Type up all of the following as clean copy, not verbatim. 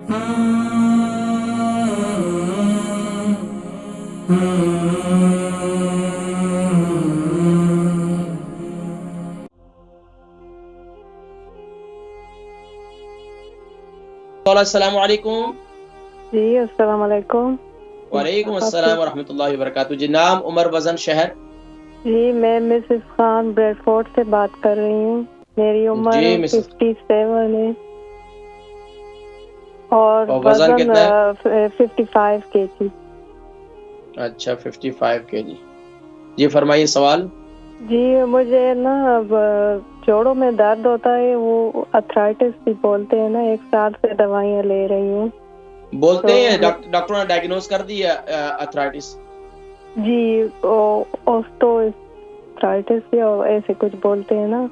السلام علیکم. جی السلام علیکم. وعلیکم السلام ورحمۃ اللہ وبرکاتہ. جی نام، عمر، وزن، شہر؟ جی میں مسز خان بریڈ فورٹ سے بات کر رہی ہوں. میری عمر جی مسز 57 ہے اور وزن وزن کتنا ہے؟ 55 کے جی. اچھا 55 کے جی. جی فرمائیے سوال. جی مجھے نا جوڑوں میں درد ہوتا ہے، وہ ارتھرائٹس بھی بولتے ہیں نا. 1 سال سے دوائیاں لے رہی ہوں. بولتے ہیں تو ڈاکٹروں نے ڈائگنوز کر دی ہے ارتھرائٹس؟ جی اوسٹو ارتھرائٹس یا ایسے کچھ بولتے ہیں نا،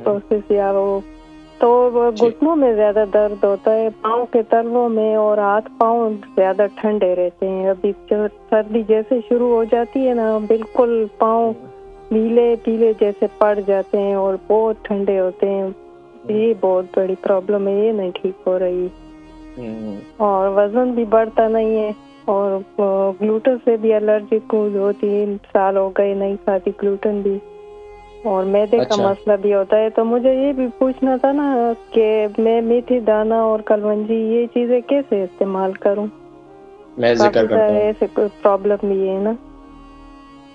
پروسیس یا وہ. تو گھٹنوں میں زیادہ درد ہوتا ہے، پاؤں کے تلووں میں، اور ہاتھ پاؤں زیادہ ٹھنڈے رہتے ہیں. ابھی سردی جیسے شروع ہو جاتی ہے نا، بالکل پاؤں نیلے پیلے جیسے پڑ جاتے ہیں اور بہت ٹھنڈے ہوتے ہیں. یہ بہت بڑی پرابلم ہے، یہ نہیں ٹھیک ہو رہی. اور وزن بھی بڑھتا نہیں ہے، اور گلوٹن سے بھی الرجی کو 2-3 سال ہو گئے نہیں کھاتی گلوٹن بھی. اور میدے کا اچھا مسئلہ بھی ہوتا ہے. تو مجھے یہ بھی پوچھنا تھا نا کہ میں میتھی دانہ اور کلونجی یہ چیزیں کیسے استعمال کروں؟ میں ذکر کافی کرتا سارے ہوں، ایسے کوئی پرابلم بھی ہے نا.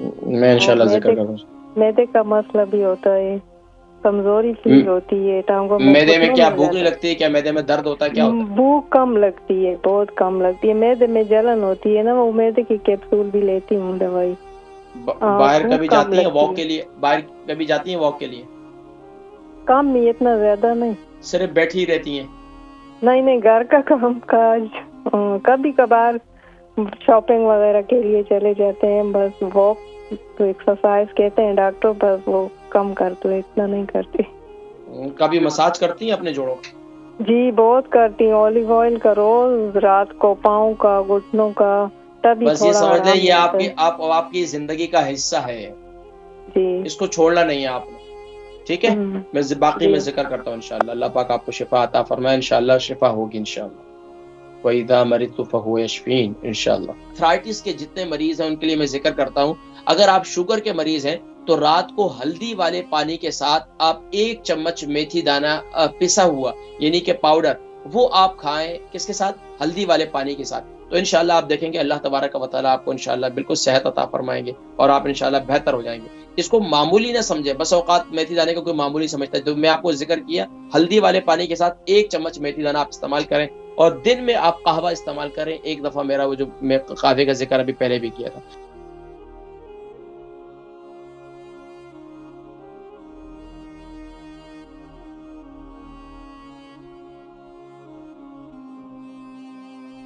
میں اور انشاءاللہ ذکر کرتا ہوں. میدے کا مسئلہ بھی ہوتا ہے، کمزوری فیل ہوتی ہے ٹانگوں میں، میدے میں گھٹنوں کیا میں بھوک نہیں زیادہ. لگتی؟ کیا میدے میں درد ہوتا ہے؟ کیا ہوتا بھوک کم لگتی ہے، بہت کم لگتی ہے. میدے میں جلن ہوتی ہے نا، وہ میدے کی کیپسول بھی لیتی ہوں دوائی. ہے؟ باہر بھوک کبھی کم جاتی ہیں لگتی واک ہے. کے لیے؟ باہر کبھی جاتی ہیں واک کے لیے؟ کم ہی، اتنا زیادہ نہیں. صرف بیٹھی رہتی ہیں؟ نہیں گھر کا کام کاج. کبھی کبھار شاپنگ وغیرہ کے لیے چلے جاتے ہیں. بس واک تو ایکسرسائز کہتے ہیں ڈاکٹر، بس وہ کم کر دو، اتنا نہیں کرتی. کبھی مساج کرتی ہیں اپنے جوڑوں؟ جی بہت کرتی ہوں. اولیو آئل کا روز رات کو، پاؤں کا، گھٹنوں کا، تبھی بس یہ تھوڑا سمجھ لیں آرام یہ ملتا ہے. آپ کی زندگی کا حصہ ہے، جی اس کو چھوڑنا نہیں ہے آپ نے. ٹھیک ہے، میں باقی جی میں ذکر کرتا ہوں انشاءاللہ. اللہ پاک آپ کو شفا عطا فرمائے. انشاءاللہ شفا ہوگی انشاءاللہ. وَإِذَا مَرِضْتُ فَهُوَ یشفین انشاءاللہ. ارتھرائٹس کے جتنے مریض ہیں ان کے لیے میں ذکر کرتا ہوں. اگر آپ شوگر کے مریض ہیں تو رات کو ہلدی والے پانی کے ساتھ آپ 1 چمچ میتھی دانہ پسا ہوا یعنی کہ پاؤڈر، وہ آپ کھائیں. کس کے ساتھ؟ ہلدی والے پانی کے ساتھ. تو انشاءاللہ آپ دیکھیں گے اللہ تبارک و تعالیٰ آپ کو انشاءاللہ بالکل صحت عطا فرمائیں گے اور آپ انشاءاللہ بہتر ہو جائیں گے. اس کو معمولی نہ سمجھیں. بس اوقات میتھی دانے کو کوئی معمولی سمجھتا ہے. تو میں آپ کو ذکر کیا ہلدی والے پانی کے ساتھ 1 چمچ میتھی دانہ آپ استعمال کریں، اور دن میں آپ قہوہ استعمال کریں 1 دفعہ. میرا وہ جو میں قہوے کا ذکر ابھی پہلے بھی کیا تھا.